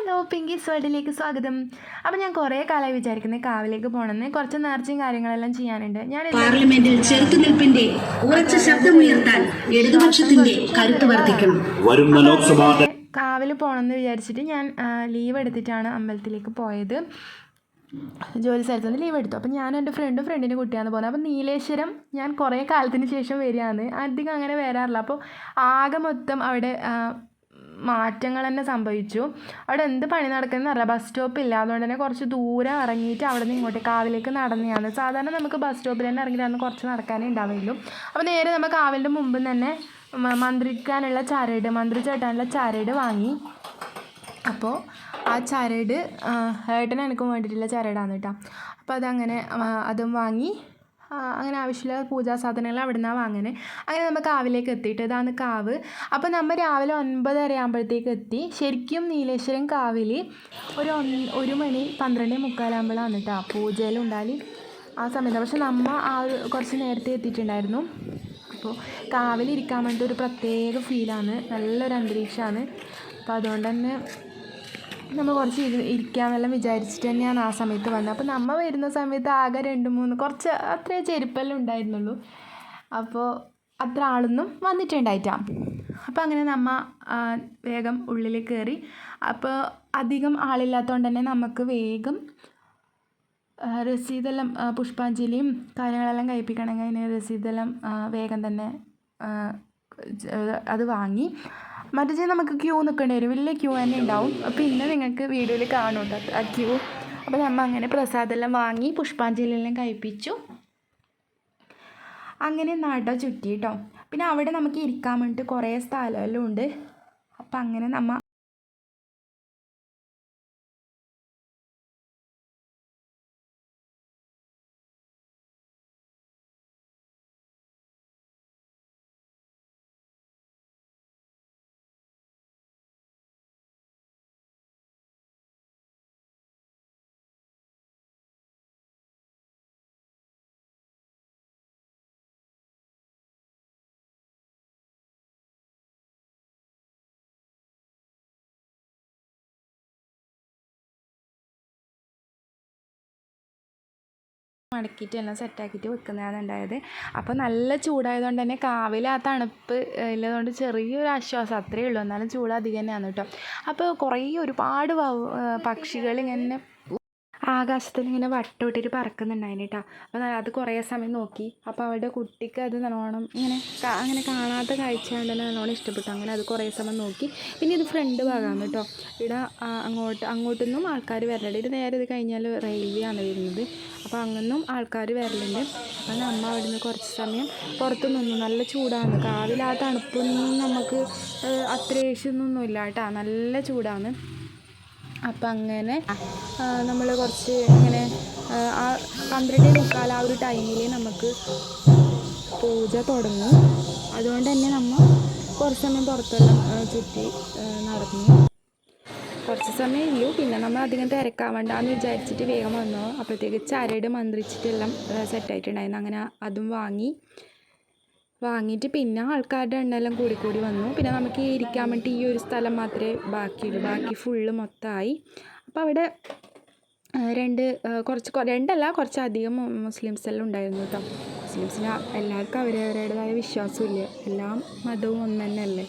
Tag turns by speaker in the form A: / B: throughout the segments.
A: Hello pinkies വേൾഡിലേക്ക് സ്വാഗതം. അപ്പം ഞാൻ കുറേ കാലമായി വിചാരിക്കുന്നത് കാവിലേക്ക് പോകണമെന്ന്. കുറച്ച് നേർച്ചയും കാര്യങ്ങളെല്ലാം ചെയ്യാനുണ്ട്. ഞാൻ
B: പാർലമെന്റിൽ ചെറുത്തുനിൽപ്പിന്റെ ഉറച്ച ശബ്ദമുയർത്താൻ ഇടതുപക്ഷത്തിന്റെ കരുത്ത് വർദ്ധിക്കണം.
A: കാവിൽ പോകണമെന്ന് വിചാരിച്ചിട്ട് ഞാൻ ലീവ് എടുത്തിട്ടാണ് അമ്പലത്തിലേക്ക് പോയത്. ജോലി സ്ഥലത്ത് നിന്ന് ലീവ് എടുത്തു. അപ്പം ഞാൻ എൻ്റെ ഫ്രണ്ടിൻ്റെ കുട്ടിയാണ് പോകുന്നത്. അപ്പം നീലേശ്വരം ഞാൻ കുറേ കാലത്തിന് ശേഷം വരികയാണ്. അധികം അങ്ങനെ വരാറില്ല. അപ്പോൾ ആകെ മൊത്തം അവിടെ മാറ്റങ്ങൾ തന്നെ സംഭവിച്ചു. അവിടെ എന്ത് പണി നടക്കുന്നതെന്ന് അറിയില്ല. ബസ് സ്റ്റോപ്പ് ഇല്ല. അതുകൊണ്ട് തന്നെ കുറച്ച് ദൂരം ഇറങ്ങിയിട്ട് അവിടെ നിന്ന് ഇങ്ങോട്ട് കാവിലേക്ക് നടന്നെയാണ്. സാധാരണ നമുക്ക് ബസ് സ്റ്റോപ്പിൽ തന്നെ ഇറങ്ങിയിട്ടാണ് കുറച്ച് നടക്കാനേ ഉണ്ടാവുള്ളൂ. അപ്പോൾ നേരെ നമ്മൾ കാവിൻ്റെ മുമ്പ് തന്നെ മന്ത്രിക്കാനുള്ള മന്ത്രിച്ചേട്ടാനുള്ള ചരട് വാങ്ങി. അപ്പോൾ ആ ചരട് ഏട്ടന് എനിക്കും വേണ്ടിയിട്ടുള്ള ചരടാണ് കേട്ടോ. അപ്പോൾ അതങ്ങനെ അതും വാങ്ങി. അങ്ങനെ ആവശ്യമുള്ള പൂജാ സാധനങ്ങൾ അവിടെ നിന്നാണ് വാങ്ങുന്നത്. അങ്ങനെ നമ്മൾ കാവിലേക്ക് എത്തിയിട്ട് ഇതാണ് കാവ്. അപ്പോൾ നമ്മൾ രാവിലെ 9:30 ആകുമ്പോഴത്തേക്ക് എത്തി. ശരിക്കും നീലേശ്വരം കാവിൽ ഒരു 1 മണി 12:45 ആകുമ്പോഴാണ് കേട്ടോ പൂജയെല്ലാം ഉണ്ടായി ആ സമയത്ത്. പക്ഷെ നമ്മൾ കുറച്ച് നേരത്തെ എത്തിയിട്ടുണ്ടായിരുന്നു. അപ്പോൾ കാവിലിരിക്കാൻ വേണ്ടിയിട്ട് ഒരു പ്രത്യേക ഫീലാണ്, നല്ലൊരു അന്തരീക്ഷമാണ്. അപ്പോൾ അതുകൊണ്ട് തന്നെ നമ്മൾ കുറച്ച് ഇരിക്കാമെന്നെല്ലാം വിചാരിച്ചിട്ട് തന്നെയാണ് ആ സമയത്ത് വന്നത്. അപ്പോൾ നമ്മൾ വരുന്ന സമയത്ത് ആകെ 2-3 കുറച്ച് അത്രേ ചെരുപ്പെല്ലാം ഉണ്ടായിരുന്നുള്ളൂ. അപ്പോൾ അത്ര ആളൊന്നും വന്നിട്ടുണ്ടായിട്ടാണ്. അപ്പോൾ അങ്ങനെ നമ്മൾ വേഗം ഉള്ളിൽ കയറി. അപ്പോൾ അധികം ആളില്ലാത്തതുകൊണ്ട് തന്നെ നമുക്ക് വേഗം രസീതെല്ലാം പുഷ്പാഞ്ജലിയും കാര്യങ്ങളെല്ലാം കഴിപ്പിക്കണമെങ്കിൽ അതിന് രസീതെല്ലാം വേഗം തന്നെ അത് വാങ്ങി. മറ്റേ നമുക്ക് ക്യൂ നിൽക്കേണ്ടി വരും. വലിയ ക്യൂ തന്നെ ഉണ്ടാവും. പിന്നെ നിങ്ങൾക്ക് വീഡിയോയിൽ കാണുന്നുണ്ട് ആ ക്യൂ. അപ്പോൾ നമ്മൾ അങ്ങനെ പ്രസാദമെല്ലാം വാങ്ങി പുഷ്പാഞ്ജലിയെല്ലാം കഴിപ്പിച്ചു. അങ്ങനെ നട ചുറ്റി കേട്ടോ. പിന്നെ അവിടെ നമുക്ക് ഇരിക്കാൻ വേണ്ടിയിട്ട് കുറേ സ്ഥലമെല്ലാം ഉണ്ട്. അപ്പം അങ്ങനെ നമ്മൾ മടക്കിയിട്ട് എല്ലാം സെറ്റാക്കിയിട്ട് വെക്കുന്നതാണ് ഉണ്ടായത്. അപ്പോൾ നല്ല ചൂടായതുകൊണ്ട് തന്നെ കാവിൽ ആ തണുപ്പ് ഇല്ലതുകൊണ്ട് ചെറിയൊരു ആശ്വാസം അത്രയേ ഉള്ളൂ. എന്നാലും ചൂട് അധികം തന്നെയാണ് കേട്ടോ. അപ്പോൾ ഒരുപാട് പക്ഷികൾ ഇങ്ങനെ ആകാശത്തിൽ ഇങ്ങനെ വട്ടമിട്ടിട്ട് പറക്കുന്നുണ്ടായിരുന്നു കേട്ടോ. അപ്പോൾ അത് കുറേ സമയം നോക്കി. അപ്പോൾ അവളുടെ കുട്ടിക്ക് അത് നല്ലോണം അങ്ങനെ കാണാത്ത കാഴ്ച തന്നെ നല്ലോണം ഇഷ്ടപ്പെട്ടു. അങ്ങനെ അത് കുറേ സമയം നോക്കി. പിന്നെ ഇത് ഫ്രണ്ട് ഭാഗമാണ് കേട്ടോ. ഇവിടെ അങ്ങോട്ടൊന്നും ആൾക്കാർ വരലുണ്ട്. ഇത് നേരെ ഇത് കഴിഞ്ഞാൽ റെയിൽവേ ആണ് വരുന്നത്. അപ്പോൾ അങ്ങൊന്നും ആൾക്കാർ വരലുണ്ട്. അപ്പോൾ നമ്മൾ അവിടെ നിന്ന് കുറച്ച് സമയം പുറത്ത് നിന്നു. നല്ല ചൂടാണ്. കാവിൽ ആ തണുപ്പൊന്നും നമുക്ക് അത്ര ഏഷ്യൊന്നുമില്ല കേട്ടോ. നല്ല ചൂടാണ്. അപ്പം അങ്ങനെ നമ്മൾ കുറച്ച് ഇങ്ങനെ ആ 12:45 ആ ഒരു ടൈമിൽ നമുക്ക് പൂജ തുടങ്ങും. അതുകൊണ്ട് തന്നെ നമ്മൾ കുറച്ച് സമയം പുറത്തെല്ലാം ചുറ്റി നടന്നു. കുറച്ച് സമയം ഇല്ലു. പിന്നെ നമ്മൾ അധികം തിരക്കാവണ്ടെന്ന് വിചാരിച്ചിട്ട് വേഗം വന്നു. അപ്പോഴത്തേക്ക് ചരട് മന്ത്രിച്ചിട്ടെല്ലാം സെറ്റായിട്ടുണ്ടായിരുന്നു. അങ്ങനെ അതും വാങ്ങിയിട്ട് പിന്നെ ആൾക്കാരുടെ എണ്ണമെല്ലാം കൂടി വന്നു. പിന്നെ നമുക്ക് ഇരിക്കാൻ വേണ്ടി ഈ ഒരു സ്ഥലം മാത്രമേ ബാക്കിയുള്ളൂ. ബാക്കി ഫുള്ള് മൊത്തമായി. അപ്പോൾ അവിടെ കുറച്ചധികം മുസ്ലിംസ് എല്ലാം ഉണ്ടായിരുന്നു കേട്ടോ. മുസ്ലിംസിന് എല്ലാവർക്കും അവരവരുടേതായ വിശ്വാസമില്ല. എല്ലാ മതവും ഒന്ന് തന്നെയല്ലേ.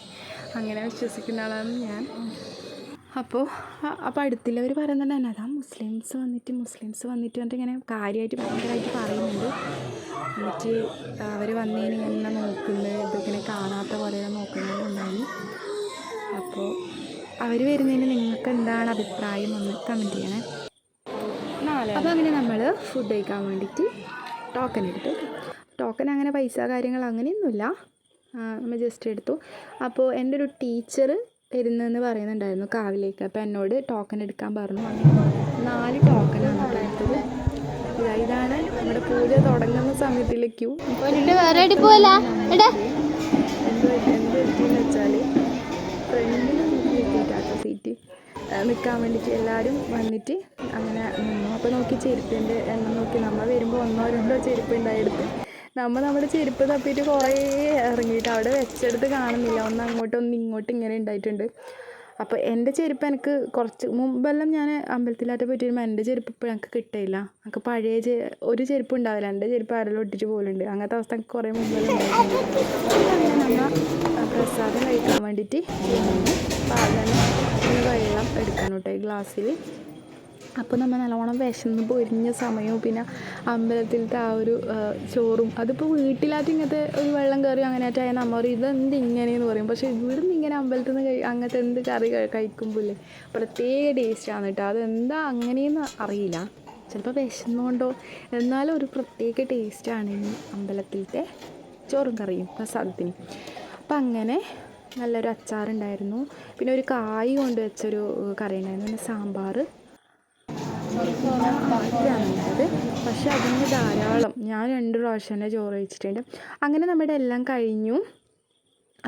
A: അങ്ങനെ വിശ്വസിക്കുന്ന ആളാണ് ഞാൻ. അപ്പോൾ അടുത്തുള്ളവർ പറയുന്നുണ്ട് തന്നെ അതാ മുസ്ലിംസ് വന്നിട്ട് ഇങ്ങനെ കാര്യമായിട്ട് ഭയങ്കരമായിട്ട് പറയുന്നുണ്ട്. എന്നിട്ട് അവർ വന്നതിന് ഇങ്ങനെ നോക്കുന്നത് ഇതിങ്ങനെ കാണാത്ത പോലെ നോക്കുന്നതുണ്ടായിരുന്നു. അപ്പോൾ അവർ വരുന്നതിന് നിങ്ങൾക്ക് എന്താണ് അഭിപ്രായം ഒന്ന് കമൻറ്റ് ചെയ്യണേ. അപ്പോൾ അങ്ങനെ നമ്മൾ ഫുഡ് കഴിക്കാൻ വേണ്ടിയിട്ട് ടോക്കൺ എടുത്തു. ടോക്കൺ അങ്ങനെ പൈസ കാര്യങ്ങൾ അങ്ങനെയൊന്നുമില്ല. നമ്മൾ ജസ്റ്റ് എടുത്തു. അപ്പോൾ എൻ്റെ ഒരു ടീച്ചർ വരുന്നതെന്ന് പറയുന്നുണ്ടായിരുന്നു കാവിലേക്ക്. അപ്പോൾ എന്നോട് ടോക്കൺ എടുക്കാൻ പറഞ്ഞു. 4 ടോക്കണാണ് എടുത്തത്. ഇതാണ് നമ്മുടെ പൂജ തുടങ്ങുന്ന സമയത്തുള്ള ക്യൂ. എന്ത് പറ്റിയെന്ന് വെച്ചാൽ ഫ്രണ്ടിൽ കിട്ടിയിട്ടാട്ടോ സീറ്റ് നിൽക്കാൻ വേണ്ടിയിട്ട് എല്ലാവരും വന്നിട്ട് അങ്ങനെ നിന്നു. അപ്പോൾ നോക്കി ചെരുപ്പിൻ്റെ എണ്ണം നോക്കി. നമ്മൾ വരുമ്പോൾ 1-2 ചെരുപ്പ് ഉണ്ടായെടുത്ത് നമ്മുടെ ചെരുപ്പ് തപ്പിയിട്ട് കുറേ ഇറങ്ങിയിട്ട് അവിടെ വെച്ചെടുത്ത് കാണുന്നില്ല. ഒന്ന് അങ്ങോട്ടും ഒന്ന് ഇങ്ങോട്ടും ഇങ്ങനെ ഉണ്ടായിട്ടുണ്ട്. അപ്പോൾ എൻ്റെ ചെരുപ്പ് എനിക്ക് കുറച്ച് മുമ്പെല്ലാം ഞാൻ അമ്പലത്തിലായിട്ട് പോയിട്ട് വരുമ്പോൾ എൻ്റെ ചെരുപ്പ് ഇപ്പോൾ എനിക്ക് കിട്ടില്ല. എനിക്ക് പഴയ ഒരു ചെരുപ്പ് ഉണ്ടാവില്ല, എൻ്റെ ചെരുപ്പ് ആരെല്ലാം ഒട്ടിച്ച് പോലുണ്ട്. അങ്ങനത്തെ അവസ്ഥ എനിക്ക് കുറേ മുമ്പെല്ലാം ഉണ്ടായിട്ടുണ്ട്. അങ്ങനെ നമ്മൾ പ്രസാദം കഴിക്കാൻ വേണ്ടിയിട്ട് പാലിന് വെള്ളം എടുക്കണം കേട്ടോ ഈ ഗ്ലാസ്സിൽ. അപ്പോൾ നമ്മൾ നല്ലോണം വിശന്ന് പൊരിഞ്ഞ സമയവും പിന്നെ അമ്പലത്തിലത്തെ ആ ഒരു ചോറും, അതിപ്പോൾ വീട്ടിലായിട്ട് ഇങ്ങനത്തെ ഒരു വെള്ളം കയറി അങ്ങനെ ആയിട്ടായാൽ നമ്മൾ പറയും ഇതെന്ത് ഇങ്ങനെയെന്ന് പറയും. പക്ഷേ ഇവിടുന്ന് ഇങ്ങനെ അമ്പലത്തിൽ നിന്ന് അങ്ങനത്തെ എന്ത് കറി കഴിക്കുമ്പോഴേ പ്രത്യേക ടേസ്റ്റാണ് കേട്ടോ. അതെന്താ അങ്ങനെയെന്ന് അറിയില്ല, ചിലപ്പോൾ വിശന്നുകൊണ്ടോ, എന്നാലും ഒരു പ്രത്യേക ടേസ്റ്റാണ് ഈ അമ്പലത്തിലത്തെ ചോറും കറിയും പ്രസാദത്തിന്. അപ്പം അങ്ങനെ നല്ലൊരു അച്ചാറുണ്ടായിരുന്നു, പിന്നെ ഒരു കായ് കൊണ്ട് വെച്ചൊരു കറി ഉണ്ടായിരുന്നു, പിന്നെ സാമ്പാർ ആദ്യമാണുണ്ടായത്. പക്ഷെ അതിന് ധാരാളം, ഞാൻ 2 പ്രാവശ്യം തന്നെ ചോറ് കഴിച്ചിട്ടുണ്ട്. അങ്ങനെ നമ്മുടെ എല്ലാം കഴിഞ്ഞു.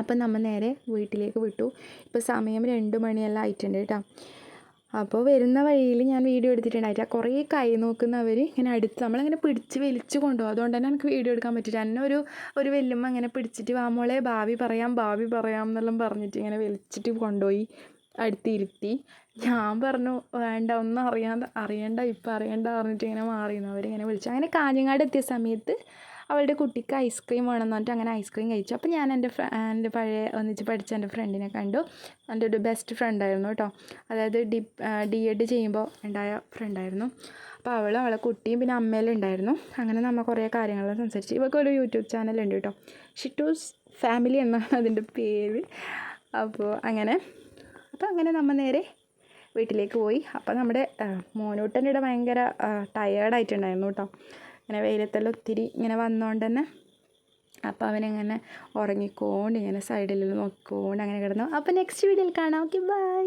A: അപ്പം നമ്മൾ നേരെ വീട്ടിലേക്ക് വിട്ടു. ഇപ്പോൾ സമയം 2 മണിയെല്ലാം ആയിട്ടുണ്ട് കേട്ടോ. അപ്പോൾ വരുന്ന വഴിയിൽ ഞാൻ വീഡിയോ എടുത്തിട്ടുണ്ടായിട്ട് കുറേ കൈ നോക്കുന്നവർ ഇങ്ങനെ അടുത്ത് നമ്മളിങ്ങനെ പിടിച്ച് വലിച്ച് കൊണ്ടുപോകും. അതുകൊണ്ട് തന്നെ എനിക്ക് വീഡിയോ എടുക്കാൻ പറ്റില്ല. എന്നെ ഒരു വല്യമ്മ ഇങ്ങനെ പിടിച്ചിട്ട് വാമോളെ ഭാവി പറയാം എന്നെല്ലാം പറഞ്ഞിട്ട് ഇങ്ങനെ വലിച്ചിട്ട് കൊണ്ടുപോയി അടുത്തിരുത്തി. ഞാൻ പറഞ്ഞു വേണ്ട, ഒന്നും അറിയണ്ട ഇപ്പം അറിയണ്ട പറഞ്ഞിട്ട് ഇങ്ങനെ മാറിയിരുന്നു. അവരിങ്ങനെ വിളിച്ചു. അങ്ങനെ കാഞ്ഞങ്ങാട് എത്തിയ സമയത്ത് അവളുടെ കുട്ടിക്ക് ഐസ്ക്രീം വേണമെന്ന് പറഞ്ഞിട്ട് അങ്ങനെ ഐസ്ക്രീം കഴിച്ചു. അപ്പോൾ ഞാൻ എൻ്റെ പഴയ ഒന്നിച്ച് പഠിച്ച എൻ്റെ ഫ്രണ്ടിനെ കണ്ടു. എൻ്റെ ഒരു ബെസ്റ്റ് ഫ്രണ്ടായിരുന്നു കേട്ടോ, അതായത് DED ചെയ്യുമ്പോൾ ഉണ്ടായ ഫ്രണ്ടായിരുന്നു. അപ്പോൾ അവളെ കുട്ടിയും പിന്നെ അമ്മയിലും ഉണ്ടായിരുന്നു. അങ്ങനെ നമ്മൾ കുറേ കാര്യങ്ങളെല്ലാം സംസാരിച്ചു. ഇവൾക്കൊരു യൂട്യൂബ് ചാനലുണ്ട് കേട്ടോ, ഷിറ്റൂസ് ഫാമിലി എന്നാണ് അതിൻ്റെ പേര്. അപ്പോൾ അങ്ങനെ നമ്മൾ നേരെ വീട്ടിലേക്ക് പോയി. അപ്പോൾ നമ്മുടെ മോനൂട്ടൻ്റെ ഭയങ്കര ടയേർഡായിട്ടുണ്ടായിരുന്നു കേട്ടോ, ഇങ്ങനെ വെയിലത്തെല്ലാം ഒത്തിരി ഇങ്ങനെ വന്നുകൊണ്ട് തന്നെ. അപ്പോൾ അവനിങ്ങനെ ഉറങ്ങിക്കൊണ്ട് ഇങ്ങനെ സൈഡിൽ നോക്കിക്കൊണ്ട് അങ്ങനെ കിടന്നു. അപ്പോൾ നെക്സ്റ്റ് വീഡിയോയിൽ കാണാം. Okay, by.